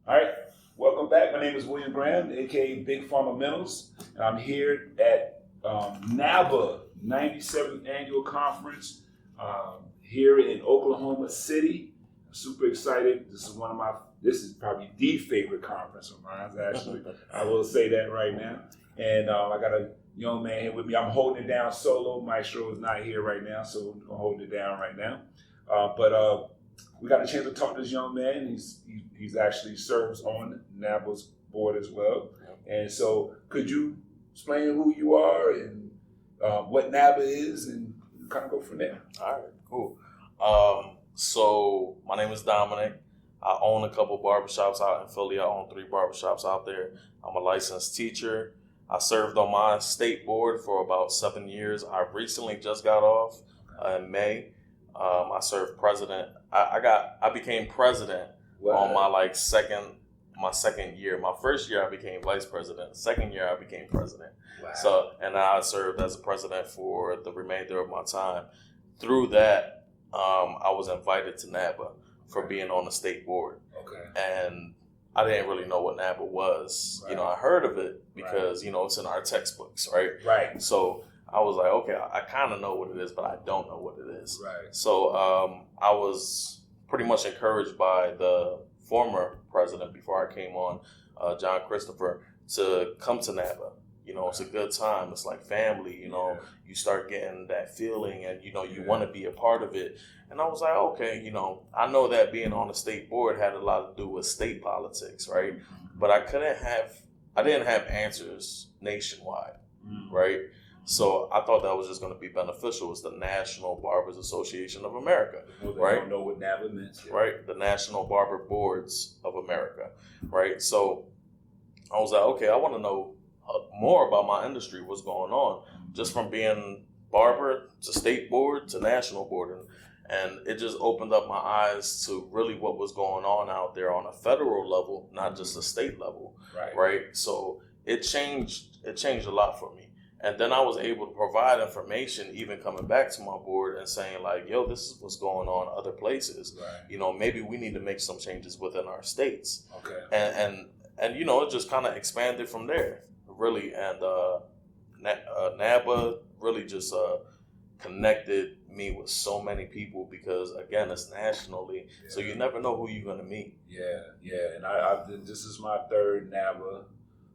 All right, welcome back. My name is William Graham, aka Big Fundamentals, and I'm here at NABBA 97th Annual Conference here in Oklahoma City. I'm super excited. This is probably the favorite conference of mine, actually. I will say that right now. And I got a young man here with me. I'm holding it down solo. Maestro is not here right now, so I'm gonna hold it down right now. But we got a chance to talk to this young man. He's actually serves on NABBA's board as well. And so, could you explain who you are and what NABBA is, and kind of go from there? All right, cool. So my name is Dominic. I own a couple barbershops out in Philly. I own 3 barbershops out there. I'm a licensed teacher. I served on my state board for about 7 years. I recently just got off in May. I served president. I became president on my second year. My first year I became vice president. Second year I became president. Wow. So, and I served as a president for the remainder of my time. Through that, I was invited to NABBA for being on the state board. Okay. And I didn't really know what NABBA was. Right. I heard of it because, it's in our textbooks, right? Right. So I was like, okay, I kind of know what it is, but I don't know what it is. Right. So I was pretty much encouraged by the former president before I came on, John Christopher, to come to NABBA. It's a good time. It's like family, You start getting that feeling and, you want to be a part of it. And I was like, okay, I know that being on the state board had a lot to do with state politics, right? But I didn't have answers nationwide, right? So I thought that was just going to be beneficial. It's the National Barbers Association of America, right? I don't know what NABBA means. Yeah. Right? The National Barber Boards of America, right? So I was like, okay, I want to know more about my industry, what's going on, just from being barber to state board to national board. And it just opened up my eyes to really what was going on out there on a federal level, not just a state level, right? So it changed a lot for me. And then I was able to provide information, even coming back to my board and saying like, yo, this is what's going on other places. Right. Maybe we need to make some changes within our states. Okay. And it just kind of expanded from there, really. And NABBA really just connected me with so many people because, again, it's nationally. Yeah. So you never know who you're going to meet. Yeah. And this is my third NABBA.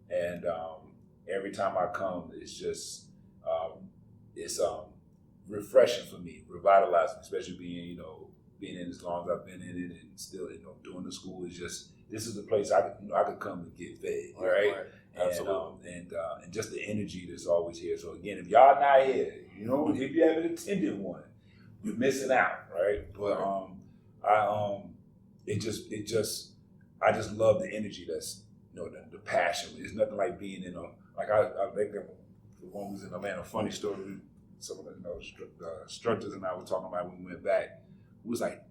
And every time I come, it's just it's refreshing for me, revitalizing, especially being in as long as I've been in it and still doing the school. Is just this is the place I could come and get fed, right? Absolutely. And just the energy that's always here. So again, if y'all not here, if you haven't attended one, you're missing out, right? But I just love the energy that's the passion. It's nothing like being in I think the one was in Atlanta. Funny story. Some of the instructors and I were talking about when we went back. It was like,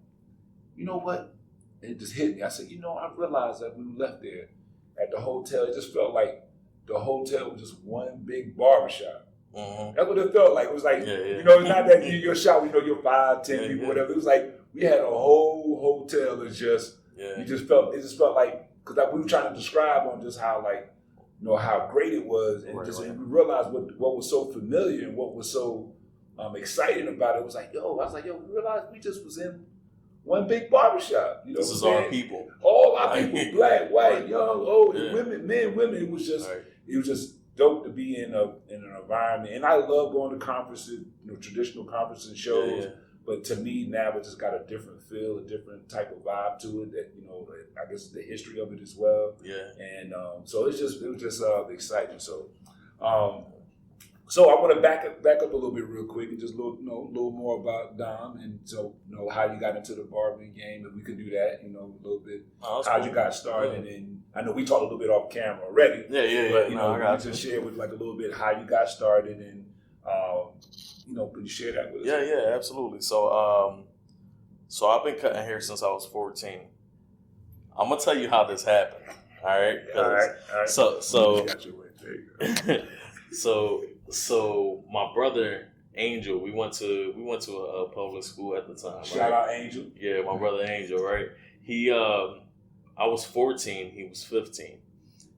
you know what? It just hit me. I said, I realized that when we left there at the hotel, it just felt like the hotel was just one big barbershop. Mm-hmm. That's what it felt like. It was like, it's not that your shop, you're 5, 10 people, whatever. It was like we had a whole hotel that's just, it just felt like, because we were trying to describe on just how how great it was, and and we realized what was so familiar and what was so exciting about it. It was like, we realized we just was in one big barbershop. This is our people. All our people, black, white, young, old, women, men, women. It was just dope to be in an environment. And I love going to conferences, traditional conferences and shows. Yeah. But to me, NABBA just got a different feel, a different type of vibe to it. That I guess the history of it as well. Yeah. And so it was just exciting. So, so I want to back up a little bit real quick and just a little more about Dom, and so how you got into the barbering game, if we could do that. A little bit how you got started, and I know we talked a little bit off camera already. Yeah. But I got to share with a little bit how you got started and. Could you share that with us? Yeah, absolutely. So, I've been cutting hair since I was 14. I'm gonna tell you how this happened. All right. All right. So, got your way. There you go. so my brother Angel, we went to a public school at the time. Shout out Angel. Yeah, my brother Angel. Right. He I was 14, he was 15.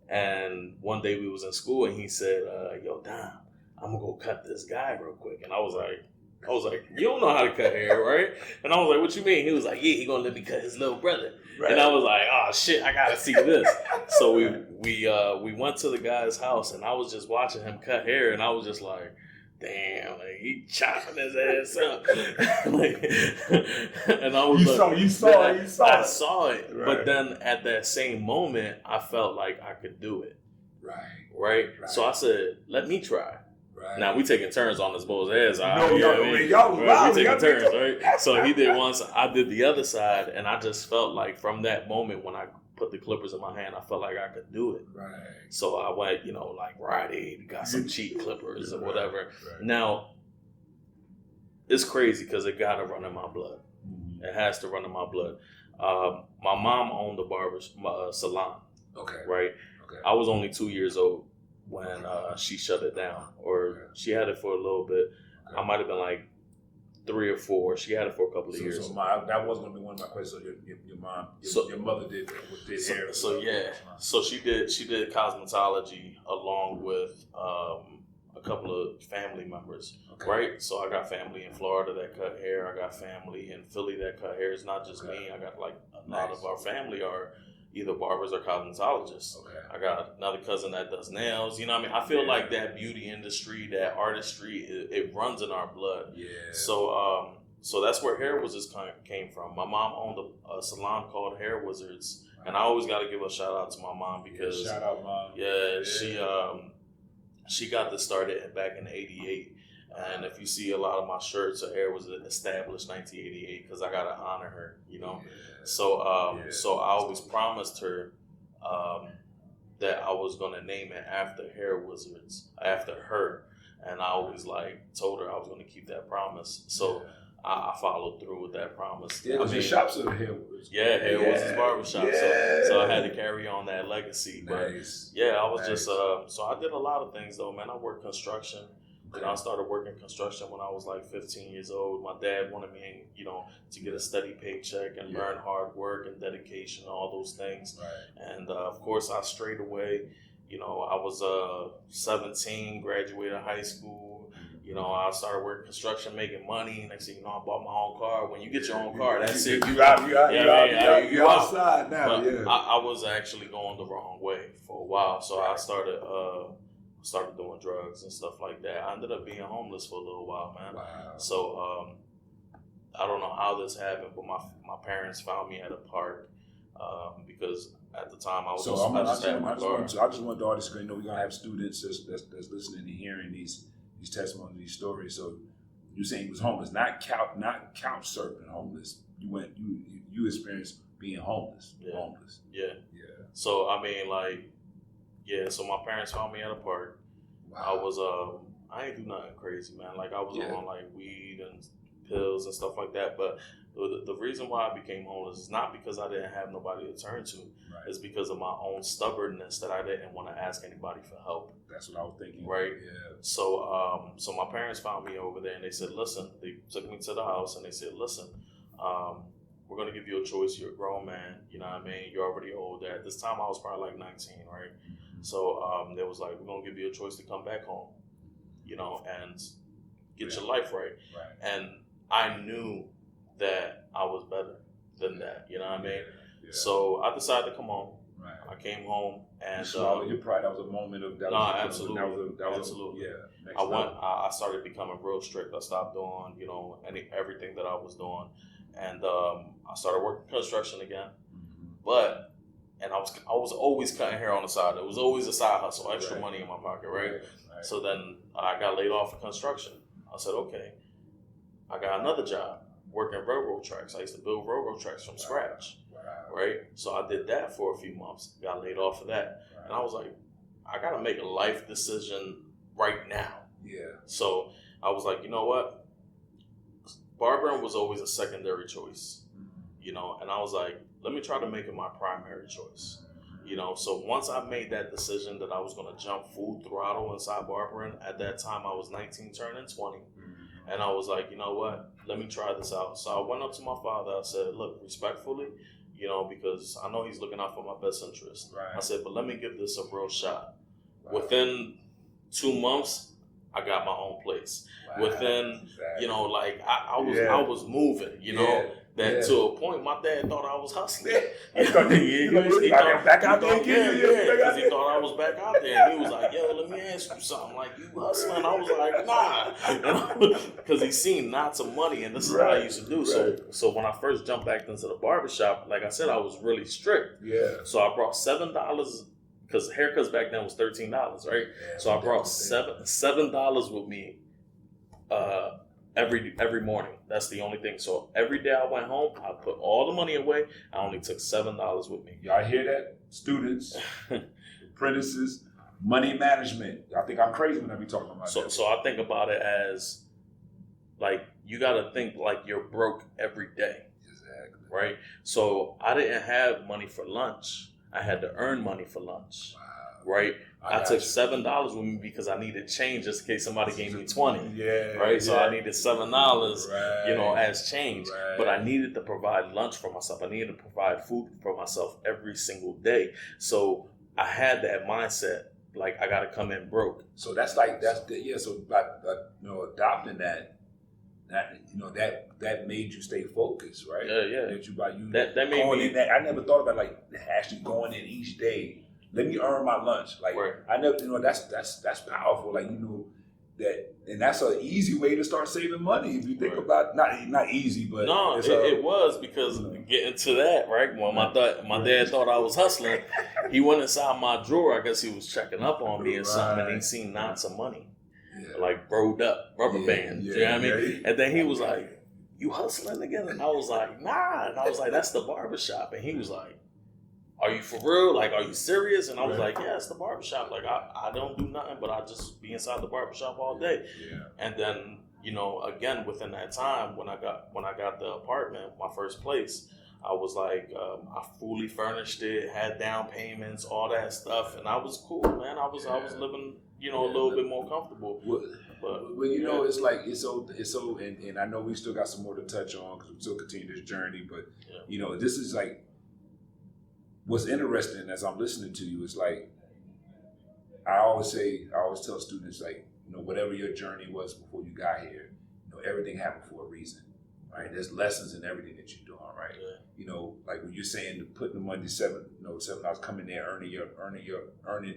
And one day we was in school and he said, yo, Dom, I'm gonna go cut this guy real quick. And I was like, you don't know how to cut hair, right? And I was like, what you mean? He was like, yeah, he gonna let me cut his little brother. Right. And I was like, oh shit, I gotta see this. So we went to the guy's house and I was just watching him cut hair and I was just like, damn, like he chopping his ass up. Like, and I was you saw it. I saw it. Right. But then at that same moment, I felt like I could do it. Right. So I said, let me try. Right. Now we taking turns on this bull's ass. We taking turns, right? So he did once, I did the other side, and I just felt like from that moment when I put the clippers in my hand, I felt like I could do it. Right. So I went, like Rite Aid, got some cheap clippers or whatever. Right. Now it's crazy because it got to run in my blood. Mm-hmm. It has to run in my blood. My mom owned a barber salon. Okay. Right. Okay. I was only 2 years old when she shut it down, or she had it for a little bit. Okay. I might have been like 3 or 4. She had it for a couple of years. So that was going to be one of my questions. So your mom, your mother did hair. So yeah, so she did cosmetology along with a couple of family members, right? So I got family in Florida that cut hair. I got family in Philly that cut hair. It's not just me. I got like a lot of our family are either barbers or cosmetologists. Okay. I got another cousin that does nails. You know what I mean? I feel like that beauty industry, that artistry, it runs in our blood. Yeah. So that's where Hair Wizards came from. My mom owned a salon called Hair Wizards, and I always got to give a shout out to my mom because shout out, Mom. Yeah, she got this started back in '88. And if you see a lot of my shirts, her hair was established 1988 because I gotta honor her, Yeah. So I always promised her that I was gonna name it after Hair Wizards, after her, and I always told her I was gonna keep that promise. So I followed through with that promise. Yeah, your shops are Hair Wizards. Yeah, Hair Wizards barbershop. Yeah. So I had to carry on that legacy. Nice. But I was just so I did a lot of things though, man. I worked construction. I started working construction when I was 15 years old. My dad wanted me, to get a steady paycheck and learn hard work and dedication, all those things. Right. And of course, I strayed away. I was 17, graduated high school. I started working construction, making money. Next thing you know, I bought my own car. When you get your own car, that's it. You outside now. But I was actually going the wrong way for a while, so I started doing drugs and stuff like that. I ended up being homeless for a little while, man. Wow. So I don't know how this happened, but my parents found me at a park because at the time I was I just want the audience to know we're gonna have students that's listening and hearing these testimonies, these stories. So you're saying you was homeless, not couch surfing homeless. You experienced being homeless. Yeah. Homeless. Yeah. Yeah. So I mean so my parents found me at a park. Wow. I was I ain't do nothing crazy, man. I was on weed and pills and stuff like that. But the reason why I became homeless is not because I didn't have nobody to turn to. Right. It's because of my own stubbornness that I didn't want to ask anybody for help. That's what I was thinking. Right. Yeah. So so my parents found me over there and they said, listen, they took me to the house and they said, listen, we're going to give you a choice. You're a grown man. You know what I mean? You're already older. At this time, I was probably 19, right? Mm-hmm. So they was we're going to give you a choice to come back home, and get your life right. And I knew that I was better than that. You know what I mean? Yeah. So I decided to come home. Right. I came home and your pride. That was a moment of that. Absolutely. Absolutely. I started becoming real strict. I stopped doing everything that I was doing, and I started working construction again. Mm-hmm. And I was always cutting hair on the side. It was always a side hustle, extra money in my pocket, right? So then I got laid off of construction. I said, okay, I got another job working railroad tracks. I used to build railroad tracks from scratch, right? So I did that for a few months, got laid off of that. And I was like, I got to make a life decision right now. Yeah. So I was like, you know what? Barbering was always a secondary choice, and I was like, let me try to make it my primary choice. So once I made that decision that I was going to jump full throttle inside barbering, at that time I was 19 turning 20. And I was like, you know what? Let me try this out. So I went up to my father. I said, look, respectfully, you know, because I know he's looking out for my best interest. Right. I said, but let me give this a real shot. Wow. Within 2 months, I got my own place. Wow. Within, Exactly. you know, like I Yeah. was moving, you know. That to a point, my dad thought I was hustling. He thought back out there again. Because he thought I was back out there. And he was like, yo, let me ask you something. Like, you hustling? I was like, nah. Because he seen lots of money, and this is what I used to do. So when I first jumped back into the barbershop, like I said, I was really strict. Yeah. So I brought $7, because haircuts back then was $13, right? Yeah, so I brought $7 with me every morning. That's the only thing. So every day I went home, I put all the money away. I only took $7 with me. Y'all hear that? Students, apprentices, money management. I think I'm crazy when I be talking about that. So I think about it as, like, you got to think like you're broke every day. Exactly. Right? So I didn't have money for lunch. I had to earn money for lunch. Wow. Right? I took $7 with me because I needed change just in case somebody gave me 20. Yeah. Right? So I needed $7, right. you know, as change. Right. But I needed to provide lunch for myself. I needed to provide food for myself every single day. So I had that mindset, like, I got to come in broke. So that's like, so by you know, adopting that, you know, that made you stay focused, right? Yeah. That made me. in that. I never thought about, like, actually going in each day. Let me earn my lunch. Like, right. I never, you know, that's powerful. Like, you know, that, and that's an easy way to start saving money if you think about, not easy, but no, it was, because getting to that, right? When my dad thought I was hustling, he went inside my drawer. I guess he was checking up on me or something, and he seen lots of money, like rolled up rubber bands. You know what I mean? And then he was like, "You hustling again?" And I was like, "Nah." And I was like, "That's the barbershop." And he was like, "Are you for real? Like, are you serious?" And I was like, "Yeah, it's the barbershop. Like, I don't do nothing, but I just be inside the barbershop all day." Yeah. And then, you know, again, within that time, when I got the apartment, my first place, I was like, I fully furnished it, had down payments, all that stuff, and I was cool, man. I was living, you know, a little bit more comfortable. Well, you know, it's like it's so, and I know we still got some more to touch on because we still continue this journey. But you know, this is like, what's interesting as I'm listening to you is, like, I always tell students, like, you know, whatever your journey was before you got here, you know, everything happened for a reason, right? There's lessons in everything that you're doing, right? Yeah. You know, like when you're saying to putting the money $7 coming there, earning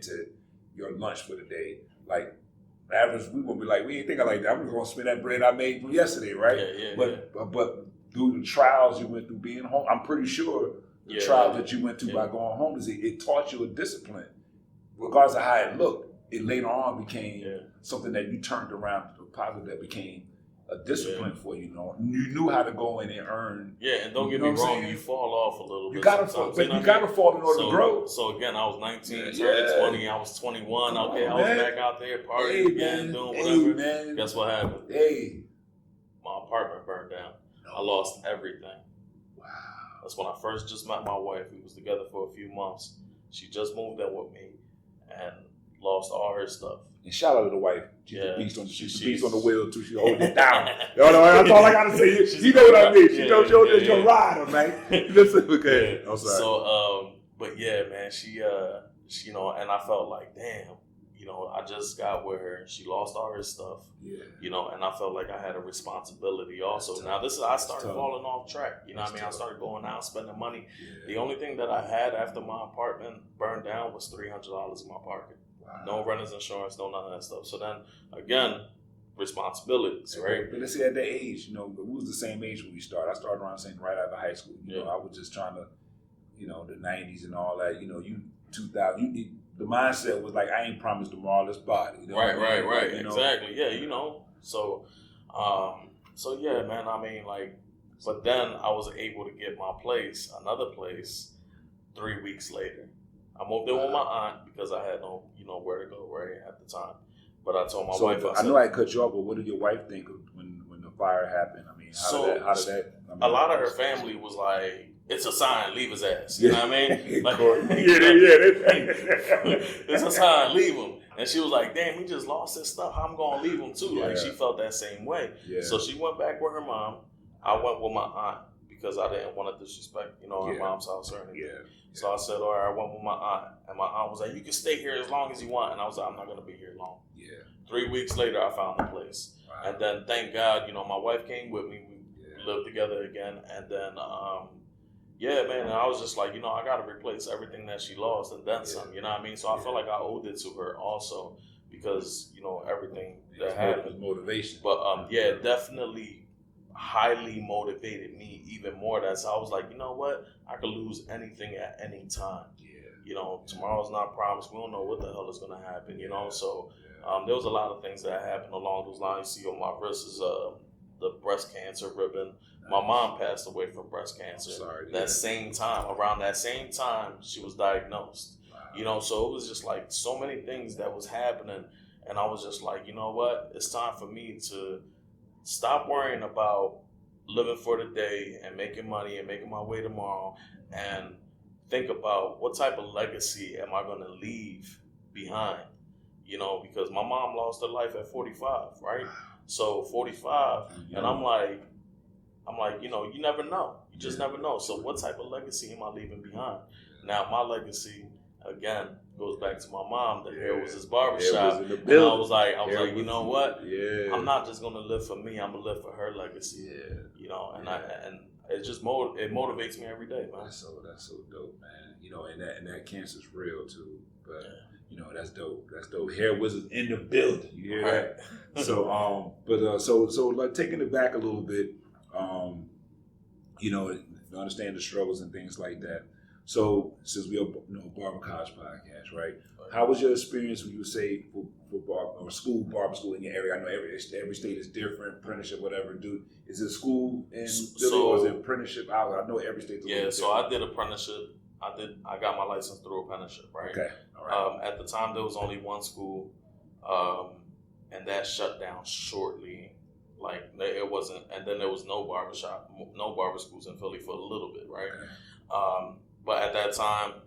to your lunch for the day, like, average, we won't be like, we ain't thinking like that. I'm just gonna spend that bread I made from yesterday, right? But through the trials you went through being home, I'm pretty sure the trial that you went through by going home is it taught you a discipline, regardless of how it looked. It later on became something that you turned around to a positive, that became a discipline for you. You know, you knew how to go in and earn. Yeah, and don't get me wrong, you fall off a little bit. You gotta fall in order to grow. So again, I was 19, turning 20. I was 21. Okay, I was back out there partying again, doing whatever. Man. Guess what happened? My apartment burned down. I lost everything. Wow. That's when I first just met my wife. We was together for a few months. She just moved in with me and lost all her stuff. And shout out to the wife. She's the beast on the wheel too. She holding it down. That's all I gotta say. You know what I mean. She knows you're your rider, man. Listen, okay. I'm sorry. So, but yeah, man, she, you know, and I felt like, damn, you know, I just got with her. She lost all her stuff. Yeah. You know, and I felt like I had a responsibility also. Now I started falling off track. You know what I mean? I started going out, spending money. Yeah. The only thing that I had after my apartment burned down was $300 in my pocket. Wow. No renter's insurance, no none of that stuff. So then, again, responsibilities, right? But let's say at that age, you know, we was the same age when we started. I started around right out of high school. You know, I was just trying to, you know, the 90s and all that. You know, 2000, the mindset was like, I ain't promised tomorrow, let's body. You know right. You know? Exactly. Yeah, you know. So yeah, man. I mean, like, but then I was able to get my place, another place, 3 weeks later. I moved in with my aunt because I had no, you know, where to go right at the time. But I told my wife. I know I cut you off, but what did your wife think when the fire happened? I mean, how did that? I mean, a lot of her family was like, "It's a sign, leave his ass." You know what I mean? Like, it's a sign, leave him. And she was like, "Damn, he just lost his stuff. I'm gonna leave him too." Like, she felt that same way. Yeah. So she went back with her mom. I went with my aunt because I didn't want to disrespect, her mom's house or anything. Yeah. So I said, all right, I went with my aunt. And my aunt was like, you can stay here as long as you want. And I was like, I'm not going to be here long. Yeah. 3 weeks later, I found a place. Wow. And then, thank God, my wife came with me. We lived together again. And then, man, and I was just like, I got to replace everything that she lost and then some, you know what I mean? So I felt like I owed it to her also because, everything that happened. Motivation. But, definitely highly motivated me even more. That's I was like, you know what? I could lose anything at any time. Yeah. Tomorrow's not promised. We don't know what the hell is going to happen, So there was a lot of things that happened along those lines. You see on my wrist is the breast cancer ribbon. My mom passed away from breast cancer. Sorry, around that same time, she was diagnosed. Wow. So it was just like so many things that was happening. And I was just like, you know what? It's time for me to stop worrying about living for the day and making money and making my way tomorrow and think about what type of legacy am I going to leave behind, because my mom lost her life at 45, right? So 45, and I'm like, you never know. You just never know. So what type of legacy am I leaving behind? Now, my legacy, again, goes back to my mom. The hair was his barbershop. And I was like, you know what? Yeah. I'm not just going to live for me. I'm going to live for her legacy. Yeah. And it just it motivates me every day, man. That's so dope, man. And that cancer's real too. But that's dope. That's dope. Hair wizards in the building. You hear that? So like taking it back a little bit, understand the struggles and things like that. So since we are Barber College podcast, right? How was your experience when you would say for barber school in your area? I know every state is different, apprenticeship, whatever. Is it school in Philly or is it apprenticeship out? I know every state's a little different. So I did apprenticeship. I got my license through apprenticeship, right? Okay. All right. At the time, there was only one school, and that shut down shortly. Like it wasn't, and then there was no barber schools in Philly for a little bit, right? Okay. But at that time,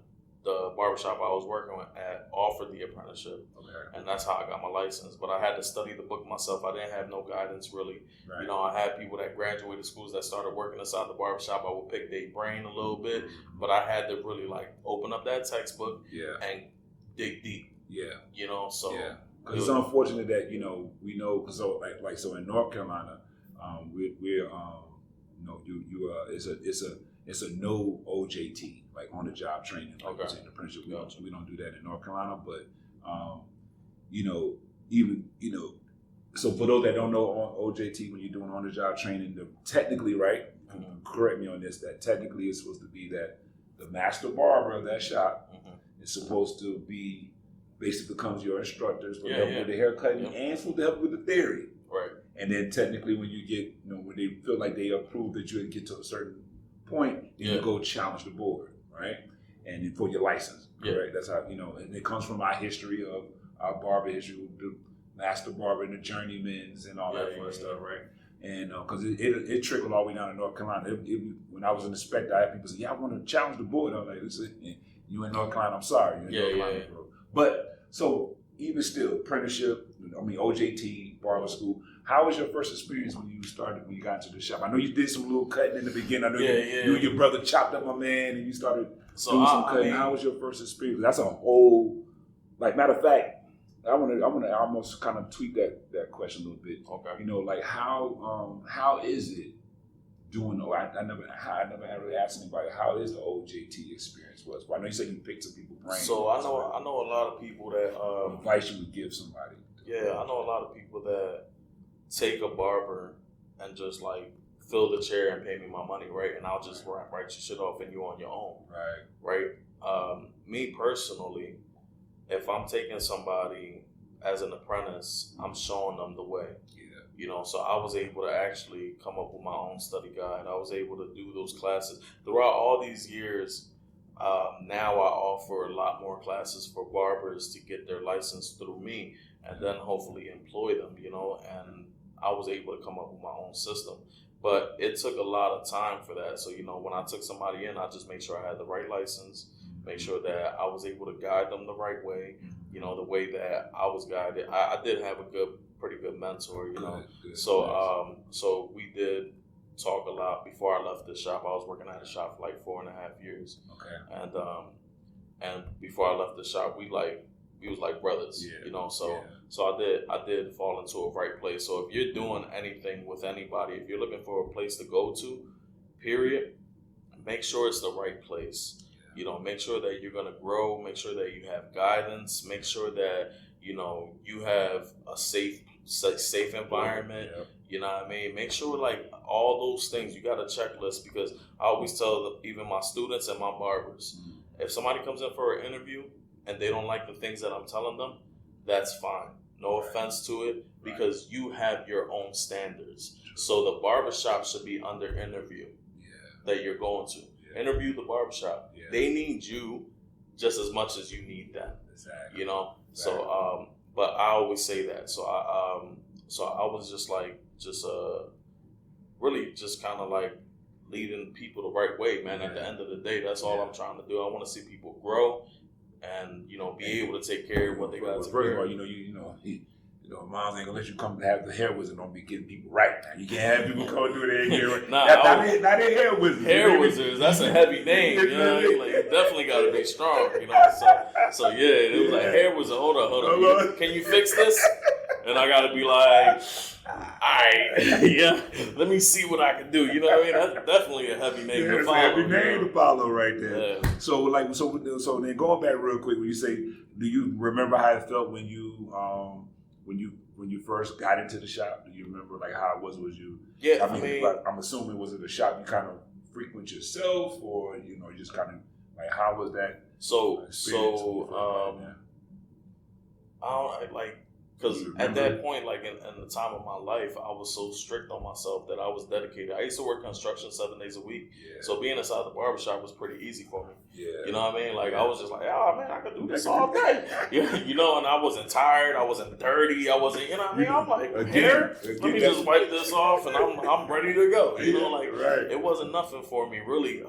the barbershop I was working at offered the apprenticeship, and that's how I got my license. But I had to study the book myself. I didn't have no guidance really. Right. I had people that graduated schools that started working inside the barbershop. I would pick their brain a little bit, but I had to really open up that textbook and dig deep. Yeah. So. Yeah. It's unfortunate that we know so in North Carolina, it's a no OJT, like on the job training, like in the apprenticeship. We don't do that in North Carolina, but so for those that don't know on OJT, when you're doing on the job training, technically, right? Correct me on this. That technically is supposed to be that the master barber of that shop is supposed to be. Basically becomes your instructors for help with the haircutting and for the help with the theory. Right. And then technically when you get, when they feel like they approve that you get to a certain point, then you go challenge the board, right? And then for your license, correct? That's how, and it comes from our history of our barber history, the master barber and the journeymans and all that fun stuff, right? And because it trickled all the way down to North Carolina. When I was an inspector, I had people say, I want to challenge the board. I was like, listen, you in North Carolina, I'm sorry. You're in North Carolina, bro. But so even still, apprenticeship, OJT, barber school. How was your first experience when you got into the shop? I know you did some little cutting in the beginning. I know you and your brother chopped up my man, and you started doing some cutting. How was your first experience? That's a whole, matter of fact, I want to almost kind of tweak that question a little bit. Okay. How is it doing? I never had really asked anybody how is the OJT experience was. Well, I know you said you picked some people's brains. So I know a lot of people that advice you would give somebody. Yeah, I know a lot of people that take a barber and just fill the chair and pay me my money, right? And I'll just write your shit off and you on your own, right? Me personally, if I'm taking somebody as an apprentice, I'm showing them the way. So I was able to actually come up with my own study guide. I was able to do those classes. Throughout all these years, now I offer a lot more classes for barbers to get their license through me and then hopefully employ them, and I was able to come up with my own system. But it took a lot of time for that. So, when I took somebody in, I just made sure I had the right license, make sure that I was able to guide them the right way, the way that I was guided. I did have a pretty good mentor, Good. So we did talk a lot. Before I left the shop, I was working at a shop for like 4.5 years. Okay. And before I left the shop, we was like brothers, you know. So I did fall into a right place. So if you're doing anything with anybody, if you're looking for a place to go to, period, make sure it's the right place. You know, make sure that you're gonna grow. Make sure that you have guidance. Make sure that you have a safe environment. Yeah. You know what I mean? Make sure like all those things, you got a checklist, because I always tell even my students and my barbers, if somebody comes in for an interview and they don't like the things that I'm telling them, that's fine. No offense to it, because you have your own standards. So the barbershop should be under interview that you're going to. Interview the barbershop. They need you just as much as you need them. Exactly. You know? Exactly. So but I always say that. So I was just like really just kind of like leading people the right way, man. At the end of the day, that's all I'm trying to do. I want to see people grow and be able to take care of what they got to take care of. Moms ain't gonna let you come have the hair wizard. Don't be getting people right now. You can't have people come do their hair right. Not their hair wizards. Hair wizards. That's a heavy name. You know what I mean? Like, you definitely got to be strong. You know. So yeah, it was like hair wizard. Hold on. Can you fix this? And I got to be like, all right, yeah. Let me see what I can do. You know what I mean? That's definitely a heavy name to follow. That's a heavy name to follow right there. Yeah. So then going back real quick, when you say, do you remember how it felt when you first got into the shop? Do you remember like how it was? Was you? Yeah, I mean, I'm assuming, was it a shop you kind of frequent yourself, or you just kind of like, how was that? Because at that point, like in the time of my life, I was so strict on myself that I was dedicated. I used to work construction 7 days a week. Yeah. So being inside the barbershop was pretty easy for me. Yeah. You know what I mean? Like, I was just like, oh, man, I could do this all day. And I wasn't tired. I wasn't dirty. I wasn't, you know what I mean? I'm like, hair? Let me just wipe this off and I'm ready to go. It wasn't nothing for me, really.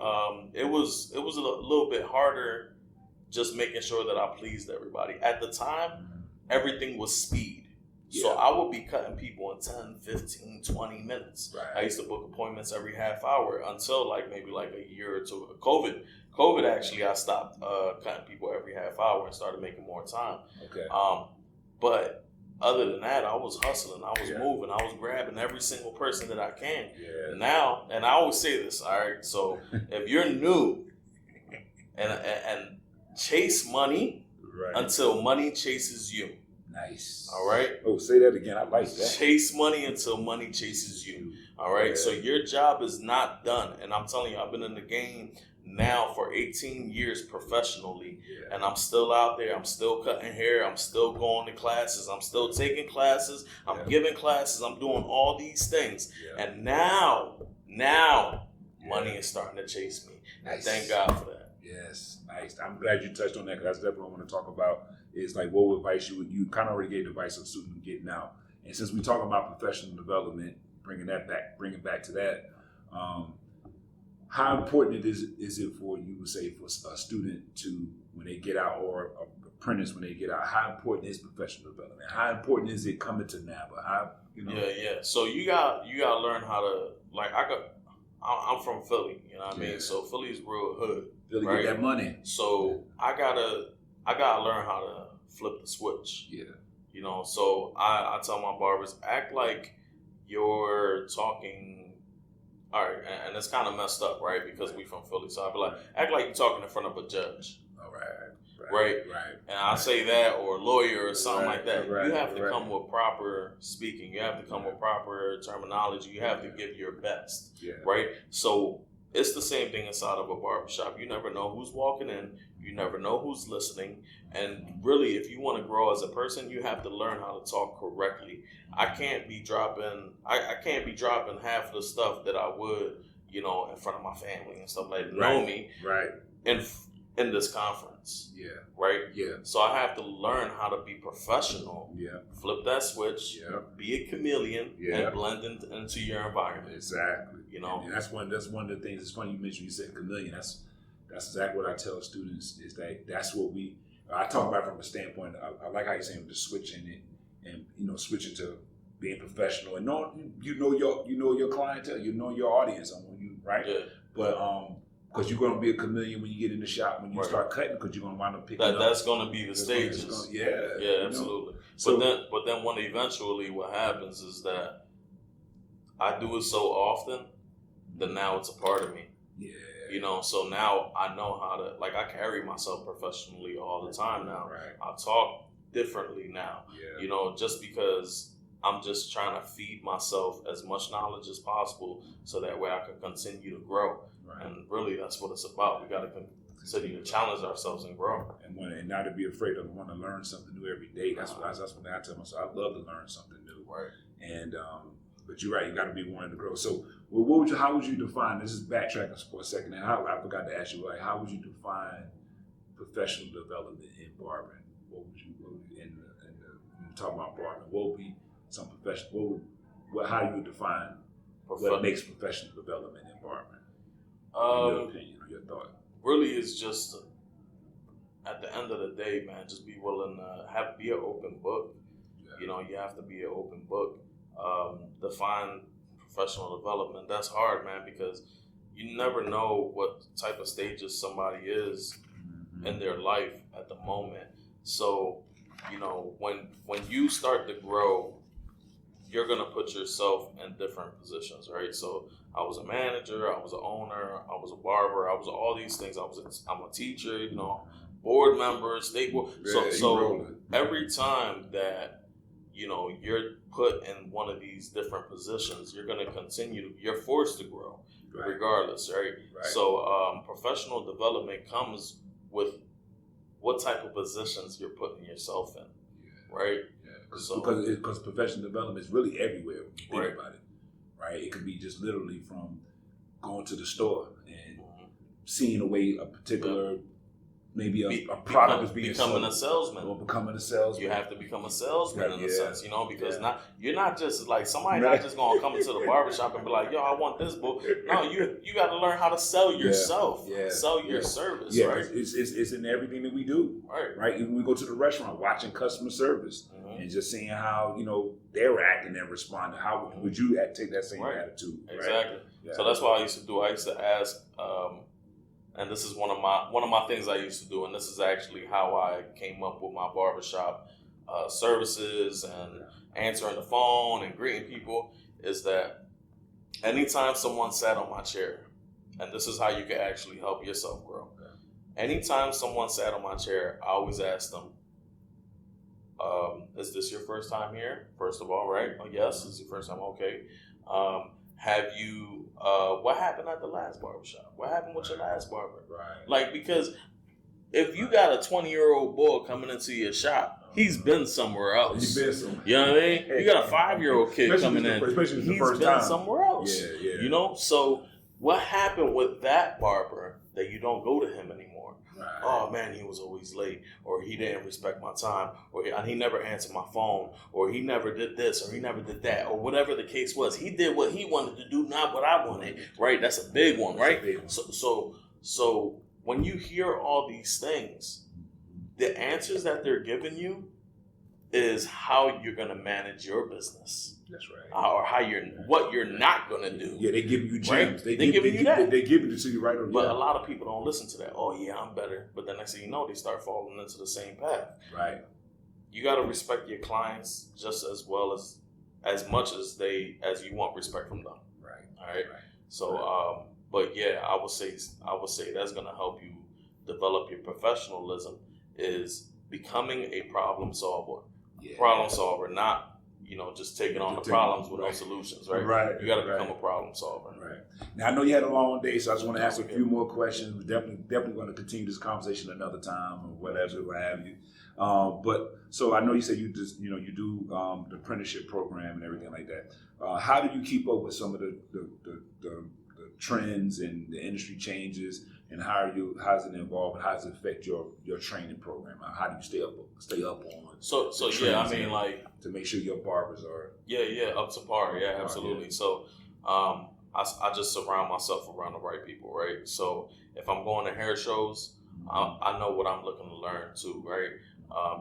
It was a little bit harder just making sure that I pleased everybody. At the time, everything was speed. Yeah. So I would be cutting people in 10, 15, 20 minutes. Right. I used to book appointments every half hour until maybe a year or two. COVID actually, I stopped cutting people every half hour and started making more time. Okay. But other than that, I was hustling. I was moving. I was grabbing every single person that I can. Yeah. Now, and I always say this, all right? So if you're new and chase money, until money chases you. Nice. All right? Oh, say that again. I like that. Chase money until money chases you. All right? Yeah. So your job is not done. And I'm telling you, I've been in the game now for 18 years professionally. Yeah. And I'm still out there. I'm still cutting hair. I'm still going to classes. I'm still taking classes. I'm giving classes. I'm doing all these things. Yeah. And now, money is starting to chase me. Nice. And thank God for that. Yes, nice. I'm glad you touched on that, because that's definitely what I want to talk about. Is like, what advice you kind of already gave advice of students getting out. And since we're talking about professional development, bringing back to that, how important is it for you, say, for a student to, when they get out, or an apprentice when they get out, how important is professional development? How important is it coming to NABBA? Yeah. So you got to learn how to, like, I'm from Philly, you know what I mean? So Philly's real hood. Philly get that money. So I gotta learn how to flip the switch. Yeah. So I tell my barbers, act like you're talking, all right, and it's kind of messed up, right? Because we from Philly. So I'll be like, act like you're talking in front of a judge. All right. Right. And I say that, or a lawyer or something like that. You have to come with proper speaking. You have to come with proper terminology. You have to give your best. Yeah. Right. So it's the same thing inside of a barbershop. You never know who's walking in. You never know who's listening. And really, if you want to grow as a person, you have to learn how to talk correctly. I can't be dropping half of the stuff that I would, in front of my family and stuff like that. Know me. Right. In this conference. Yeah. Right? Yeah. So I have to learn how to be professional. Yeah. Flip that switch. Yeah. Be a chameleon. Yeah. And blend into your environment. Exactly. And that's one of the things. It's funny you said chameleon. That's exactly what I tell students, is that's what I talk about from a standpoint. I like how you're saying the switching it, and switching to being professional and knowing you know your clientele, you know your audience, and when you right. Yeah. But because you're gonna be a chameleon when you get in the shop when you start cutting, because you're gonna wind up picking up. That's gonna be the stages. Yeah, absolutely. So, but then when eventually what happens is that I do it so often that now it's a part of me. Yeah. You know, so now I know how to, like, I carry myself professionally all the time now. Right. I talk differently now. Yeah. You know, just because I'm just trying to feed myself as much knowledge as possible so that way I can continue to grow. Right. And really, that's what it's about. We got to continue to challenge ourselves and grow. And not to be afraid of want to learn something new every day. That's what I tell myself. I love to learn something new. Right. And but you're right. You got to be wanting to grow. So, how would you define? This is backtracking for a second. And I forgot to ask you. Like, how would you define professional development in barbering? What would you in when you talk about barbering? What would be some professional? How do you define what makes professional development in barbering? In your opinion or your thought? Really, it's just at the end of the day, man. Just be willing to be an open book. Yeah. You know, you have to be an open book. Define professional development. That's hard, man, because you never know what type of stages somebody is in their life at the moment. So, you know, when you start to grow, you're gonna put yourself in different positions, right? So I was a manager, I was an owner, I was a barber, I was all these things. I'm a teacher, you know, board member, state board. So every time that, you know, you're put in one of these different positions, you're gonna you're forced to grow, regardless, right? So professional development comes with what type of positions you're putting yourself in, right? Because professional development is really everywhere when you think about it, right? It could be just literally from going to the store and seeing a way a particular, maybe a product is being becoming a salesman. Or becoming a salesman. You have to become a salesman in a sense, you know, because you're not just like somebody not just gonna come into the barbershop and be like, yo, I want this book. No, you got to learn how to sell yourself, sell your service, right? It's in everything that we do, right? Even when we go to the restaurant, watching customer service and just seeing how, you know, they're acting and responding. How would you take that same attitude? Exactly. Yeah. So that's what I used to do. I used to ask. And this is one of my things I used to do, and this is actually how I came up with my barbershop services and answering the phone and greeting people, is that anytime someone sat on my chair, and this is how you can actually help yourself grow. Anytime someone sat on my chair, I always ask them, is this your first time here? First of all, right? Oh, yes, this is your first time. Okay. Have you, what happened at the last barbershop? What happened with your last barber? Right. Like, because if you got a 20-year-old boy coming into your shop, he's been somewhere else. He's been somewhere. You know what I mean? You got a 5-year-old kid coming in. Especially the he's first been time. somewhere else. Yeah. You know? So what happened with that barber that you don't go to him anymore? Right. Oh man, he was always late, or he didn't respect my time, or he never answered my phone, or he never did this, or he never did that, or whatever the case was. He did what he wanted to do, not what I wanted. Right? That's a big one, right? So when you hear all these things, the answers that they're giving you is how you're gonna manage your business. That's right. Or what you're not gonna do. Yeah, they give you gems. Right? They give you that. They give it to you right on. But a lot of people don't listen to that. Oh yeah, I'm better. But then next thing you know, they start falling into the same path. Right. You got to respect your clients just as well as much as you want respect from them. Right. All right. Right. So, but yeah, I would say that's gonna help you develop your professionalism, is becoming a problem solver. Yeah. Problem solver, not, you know, just taking on the problems with no solutions, right? Right. You got to become a problem solver. Right. Now, I know you had a long day, so I just want to ask a few more questions. We're definitely going to continue this conversation another time or whatever, what have you. But so I know you said you do the apprenticeship program and everything like that. How do you keep up with some of the trends and the industry changes, and how's it involved, and how does it affect your training program? How do you stay up on? So yeah, I mean, like, to make sure your barbers are up to par. Yeah, absolutely. Yeah. So I just surround myself around the right people, right? So if I'm going to hair shows, I know what I'm looking to learn too, right?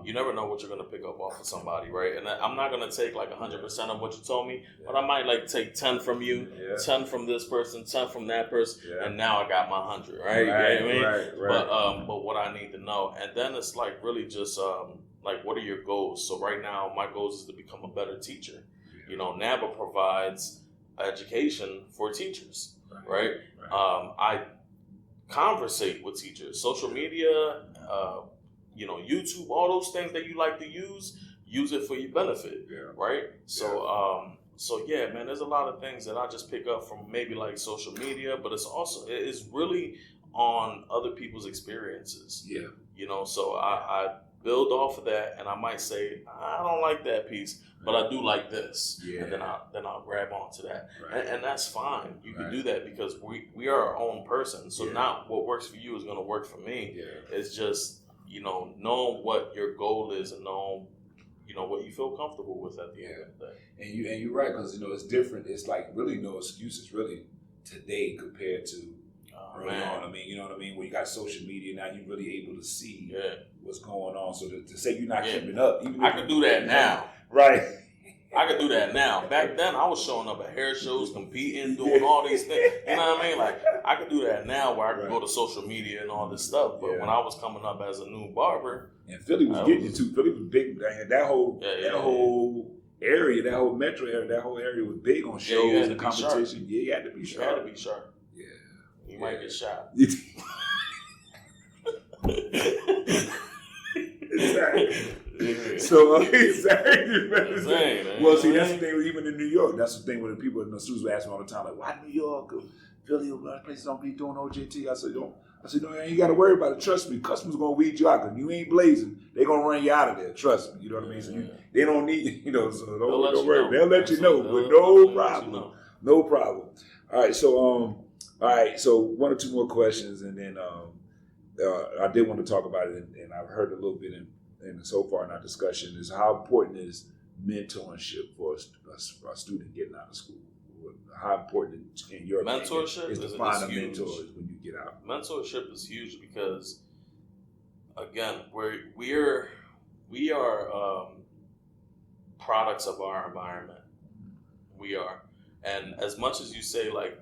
You never know what you're going to pick up off of somebody, right? And I'm not going to take like 100% of what you told me, but I might like take 10 from you, 10 from this person, 10 from that person, and now I got my 100, right? You know what I mean? Right. But what I need to know, and then it's like really just like, what are your goals? So right now, my goals is to become a better teacher. You know, NABBA provides education for teachers, right? I conversate with teachers, social media, YouTube, all those things that you like to use it for your benefit, right? So, yeah, man, there's a lot of things that I just pick up from maybe like social media, but it's really on other people's experiences. Yeah. You know, so I build off of that, and I might say, I don't like that piece, but I do like this. Yeah. And then I'll grab onto that. Right. And that's fine. You can do that because we are our own person. So not what works for you is going to work for me. Yeah. It's just, knowing what your goal is and knowing, what you feel comfortable with at the end of the day. And you're right, because, it's different. It's like really no excuses really today compared to early on. I mean, you know what I mean? When you got social media now, you're really able to see what's going on. So to say you're not keeping up. Even I can do that now. Right. I could do that now. Back then, I was showing up at hair shows, competing, doing all these things. You know what I mean? Like, I could do that now where I can go to social media and all this stuff. But when I was coming up as a new barber... And Philly was getting it too. Philly was big. That whole area, that whole metro area, that whole area was big on shows and competition. Yeah, you had to be sharp. You had to be sharp. Yeah. You might get shot. Exactly. So exactly. Well, see, that's the thing. Even in New York, that's the thing with the people in the students ask me all the time, like, "Why New York, or Philly, or other places don't be doing OJT?" I said, "No, you ain't got to worry about it. Trust me, customers gonna weed you out. Cause you ain't blazing, they gonna run you out of there. Trust me. You know what I mean? So they don't need, so don't worry. They'll let you know, but no problem, no problem. All right, so so one or two more questions, and then I did want to talk about it, and I've heard a little bit and so far in our discussion is how important is mentorship for a student getting out of school? How important in your mentorship is to find a mentor when you get out? Mentorship is huge because, again, we are products of our environment. We are, and as much as you say like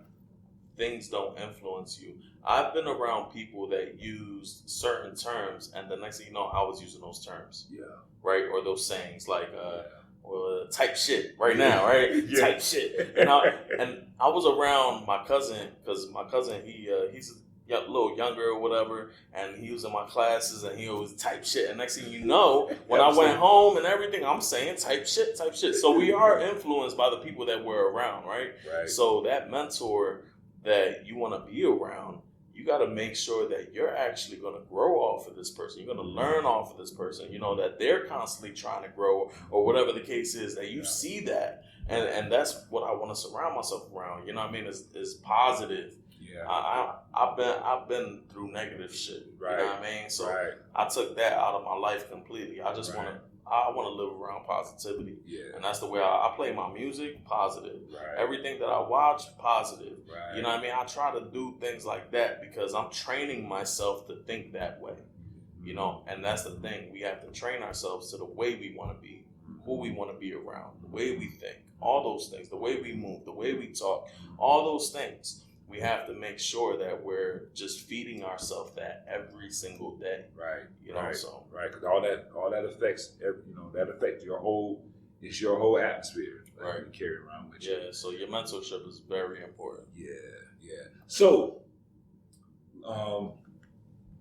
things don't influence you, I've been around people that used certain terms, and the next thing you know, I was using those terms. Yeah. Right? Or those sayings like, type shit right now, right? Type shit. And I was around my cousin, because my cousin, he's a little younger or whatever, and he was in my classes, and he always type shit. And next thing you know, when I went home and everything, I'm saying type shit. So we are influenced by the people that we're around, right? So that mentor that you want to be around, you got to make sure that you're actually going to grow off of this person. You're going to learn off of this person, that they're constantly trying to grow, or whatever the case is, that you see that. And that's what I want to surround myself around. You know what I mean? Is positive. Yeah. I've been through negative shit. Right. You know what I mean? So I took that out of my life completely. I just want to live around positivity. Yeah. And that's the way I play my music, positive. Right. Everything that I watch, positive. Right. You know what I mean? I try to do things like that because I'm training myself to think that way. And that's the thing. We have to train ourselves to the way we want to be, who we want to be around, the way we think, all those things, the way we move, the way we talk, all those things. We have to make sure that we're just feeding ourselves that every single day. Right. Because all that affects that affects your whole atmosphere that you carry around with you. Yeah, so your mentorship is very important. Yeah. So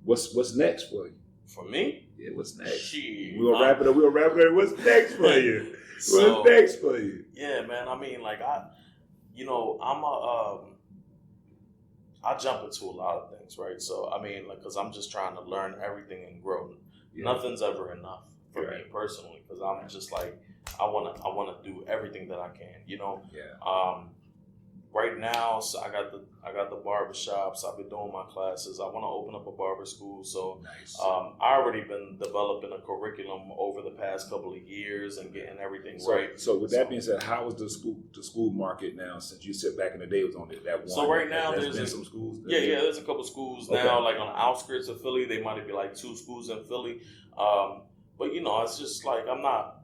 what's next for you? For me? Yeah, what's next? We'll wrap it up. What's next for you? What's next for you? Yeah, man. I mean, like I jump into a lot of things, right? So, I mean, because I'm just trying to learn everything and grow. Yeah. Nothing's ever enough for me personally, because I'm just like, I want to do everything that I can, Yeah. Right now, so I got the barber shops. I've been doing my classes. I want to open up a barber school. So nice. I already been developing a curriculum over the past couple of years and getting everything right. So with that being said, how is the school market now? Since you said back in the day it was on that one. So right now there's some schools. There's a couple schools now. Like on the outskirts of Philly, they might be like 2 schools in Philly. but it's just like I'm not,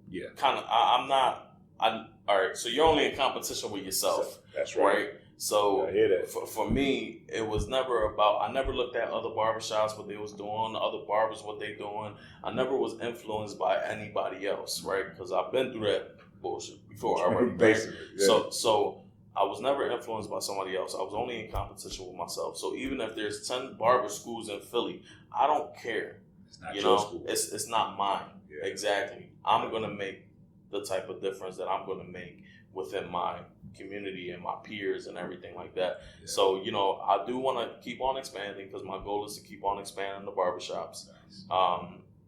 Yeah. kind of. I'm not. All right. So you're only in competition with yourself. That's right. So I hear that. for me, it was never about. I never looked at other barbershops, what they was doing, other barbers, what they doing. I never was influenced by anybody else, right? Because I've been through that bullshit before already. Basically, yeah. So I was never influenced by somebody else. I was only in competition with myself. So even if there's 10 barber schools in Philly, I don't care. It's not your school. It's not mine. Yeah. Exactly. I'm gonna make the type of difference that I'm gonna make within my community and my peers and everything like that. Yeah. So, I do want to keep on expanding because my goal is to keep on expanding the barbershops. Nice.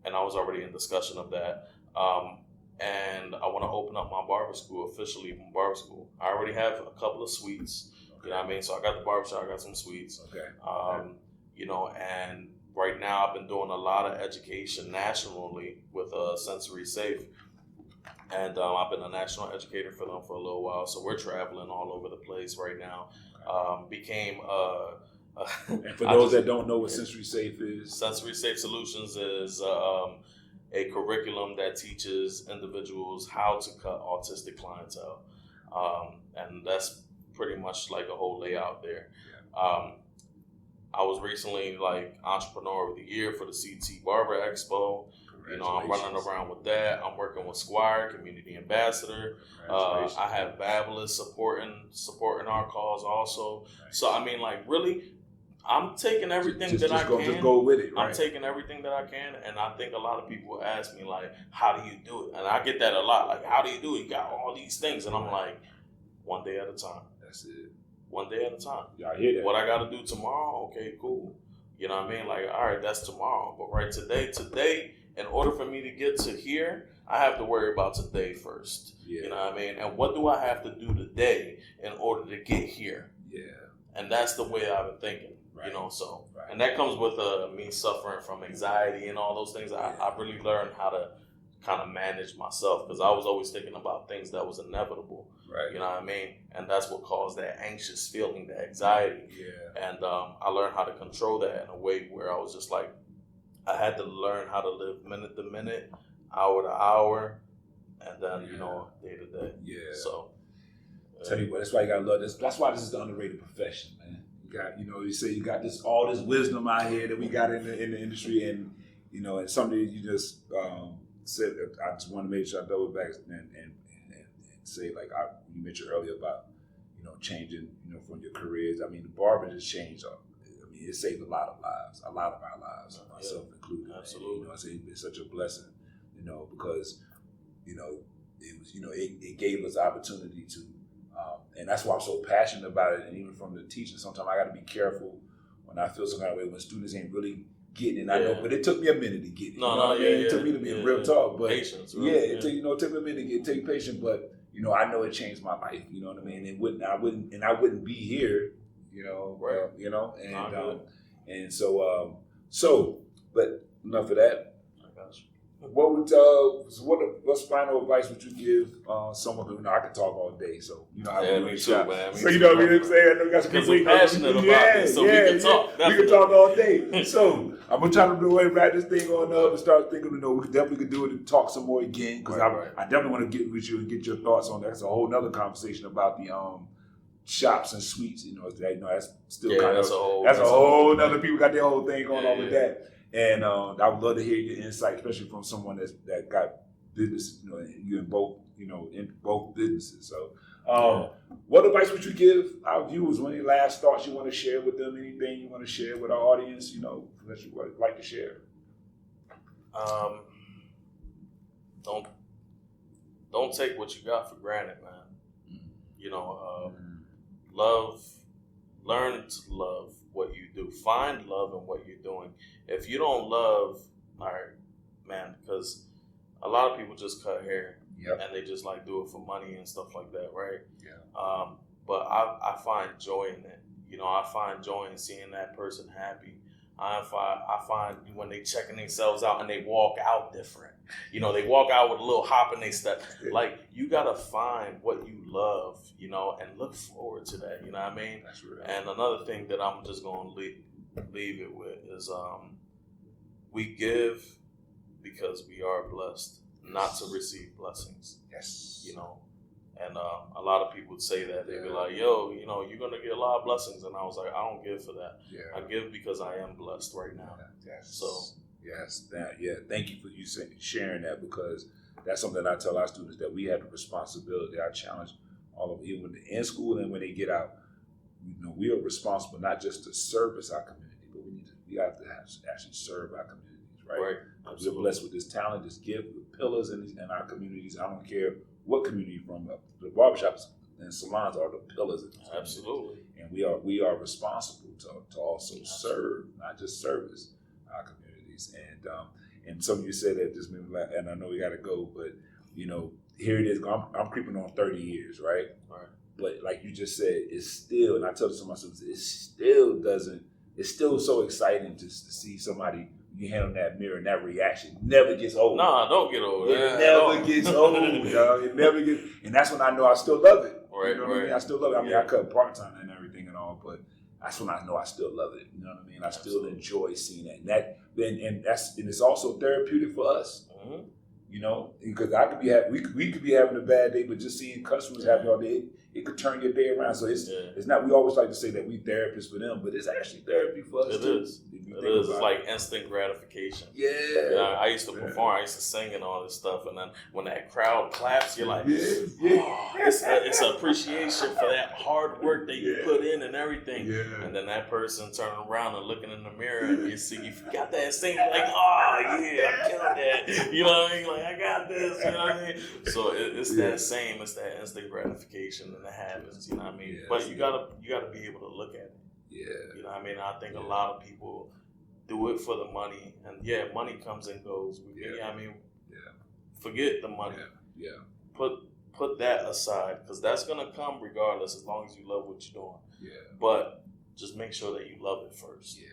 And I was already in discussion of that. And I want to open up my barber school officially. Barber school. I already have a couple of suites. Okay. You know what I mean? So I got the barbershop, I got some suites. Okay. And right now I've been doing a lot of education nationally with Sensory Safe. And I've been a national educator for them for a little while. So we're traveling all over the place right now. Became and for those that don't know what Sensory Safe is, Sensory Safe Solutions is a curriculum that teaches individuals how to cut autistic clientele. And that's pretty much like a whole layout there. I was recently like Entrepreneur of the Year for the CT Barber Expo. I'm running around with that. I'm working with Squire, Community Ambassador. I have Babylus supporting our cause also. Nice. So, I mean, like, really, I'm taking everything that I can. Just go with it, right? I'm taking everything that I can, and I think a lot of people ask me, like, how do you do it? And I get that a lot. Like, how do you do it? You got all these things. And I'm like, one day at a time. That's it. One day at a time. Yeah, I hear that. What I got to do tomorrow, okay, cool. You know what I mean? Like, all right, that's tomorrow. But right today, in order for me to get to here, I have to worry about today first. Yeah. You know what I mean? And what do I have to do today in order to get here? Yeah. And that's the way I've been thinking, right. So. Right. And that comes with me suffering from anxiety and all those things. Yeah. I really learned how to kind of manage myself because I was always thinking about things that was inevitable. Right. You know what I mean? And that's what caused that anxious feeling, the anxiety. Yeah. And I learned how to control that in a way where I was just like, I had to learn how to live minute to minute, hour to hour, and then, day to day. Yeah. So. Tell you what, that's why you gotta love this. That's why this is the underrated profession, man. You got, you say you got all this wisdom out here that we got in the industry, and and something you just said. I just want to make sure I double back and say, like you mentioned earlier about changing from your careers. I mean, the barber just changed. It saved a lot of our lives, myself included. Absolutely. And, I say it's such a blessing, because it was it gave us opportunity to. And that's why I'm so passionate about it. And even from the teaching, sometimes I got to be careful when I feel some kind of way when students ain't really getting it. I know, but it took me a minute to get it. It took me to be real talk. But patience, right? It took me a minute to take patience. But I know it changed my life. You know what I mean? I wouldn't be here. Right. And so, but enough of that. What would what's final advice would you give someone who I could talk all day? So I me too, man. So you know what I'm saying? I know you got some people passionate about this, so we can talk. We can talk all day. So I'm gonna try to do away, wrap this thing on up, and start thinking. We definitely could do it and talk some more again because I definitely want to get with you and get your thoughts on that. That's a whole nother conversation about the shops and suites. That's still kind of that's a whole nother people got their whole thing going on with that. And I would love to hear your insight, especially from someone that got business, you in both businesses. So, what advice would you give our viewers? Any last thoughts you want to share with them? Anything you want to share with our audience? That you would like to share. Don't take what you got for granted, man. Learn to love what you do. Find love in what you're doing. If you don't love, all right, man, because a lot of people just cut hair and they just like do it for money and stuff like that, right? Yeah. But I find joy in it. I find joy in seeing that person happy. I find when they checking themselves out and they walk out different. They walk out with a little hop in their step. Like, you got to find what you love, and look forward to that. You know what I mean? That's real. And another thing that I'm just going to leave it with is we give because we are blessed not to receive blessings. Yes. You know, and a lot of people would say that. They'd be like, yo, you know, you're going to get a lot of blessings. And I was like, I don't give for that. Yeah. I give because I am blessed right now. Yes. So. Yes. Thank you for you sharing that, because that's something I tell our students, that we have the responsibility. I challenge all of them, even in school and when they get out. You know, we are responsible not just to service our community, but we have to actually serve our communities, right? Right. We're blessed with this talent, this gift, the pillars in our communities. I don't care what community you're from. The barbershops and salons are the pillars of this Absolutely. community. And we are responsible to also serve, not just service our communities. And some of you said that just made me laugh, and I know we got to go, but you know, here it is. I'm creeping on 30 years, right? Right. But like you just said, it's still, and I tell some of my students, it's still so exciting to see somebody, you hand them that mirror and that reaction never gets old. Nah, don't get old. It never gets old, dog. It never gets, and that's when I know I still love it. Right, you know what I mean? I still love it. I mean, I cut part-time and everything and all, but that's when I know I still love it. You know what I mean? I still enjoy seeing that. And it's also therapeutic for us. Mm-hmm. You know, because we could be having a bad day, but just seeing customers having all day, it could turn your day around. So it's not. We always like to say that we therapists for them, but it's actually therapy for us too. It is. It's like instant gratification. Yeah. You know, I used to perform. I used to sing and all this stuff, and then when that crowd claps, you're like, oh, it's an appreciation for that hard work that you put in and everything. Yeah. And then that person turning around and looking in the mirror, and you see you got that sing, like, oh yeah, I killed that. You know what I mean? Like, I got this. You know what I mean? So it's that same. It's that instant gratification and the habits. You know what I mean? Yes, but you gotta be able to look at it. Yeah. You know what I mean? I think a lot of people do it for the money, and money comes and goes. Forget the money. Yeah. Put that aside, because that's gonna come regardless, as long as you love what you're doing. Yeah. But just make sure that you love it first. Yeah.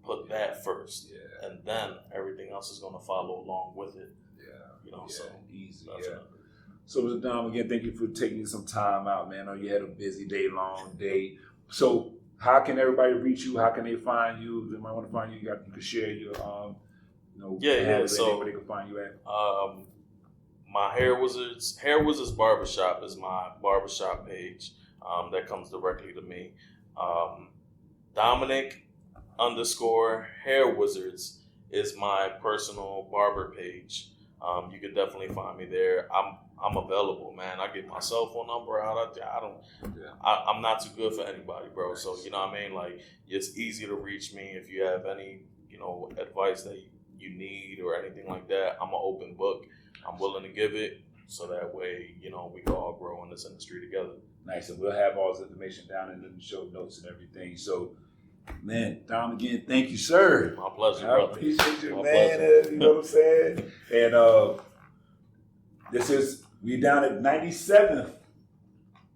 Put that first, Yeah. and then everything else is gonna follow along with it. Yeah. You know, so easy. definitely. Yeah. So, Mr. Dom, again, thank you for taking some time out, man. I know you had a busy day, long day. So, how can everybody reach you? How can they find you? If they might want to find you, you can share your, So where they can find you at. My Hair Wizards Barbershop is my barbershop page. That comes directly to me. Dominic _Hair Wizards is my personal barber page. You can definitely find me there. I'm available, man. I get my cell phone number out. I'm not too good for anybody, bro. So you know what I mean. Like, it's easy to reach me if you have any, advice that you need or anything like that. I'm an open book. I'm willing to give it, so that way we can all grow in this industry together. Nice, and we'll have all this information down in the show notes and everything. So, man, Dom, again, thank you, sir. My pleasure, brother. I appreciate you, man. You know what I'm saying? And we down at 97th.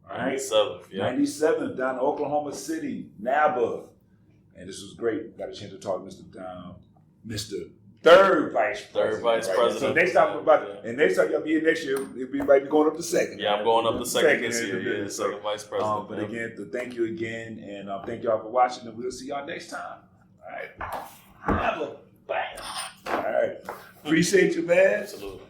All right? 97th, yeah. 97th, down in Oklahoma City, NABBA. And this was great. Got a chance to talk to Mr. Dom, Mr. Third Vice President. So next time y'all be here next year, we might be going up to second. Yeah, I'm going up to second this year. Yeah, second Vice President. But again, thank you again, and thank y'all for watching, and we'll see y'all next time. All right. Have a bang. All right. Appreciate you, man. Absolutely.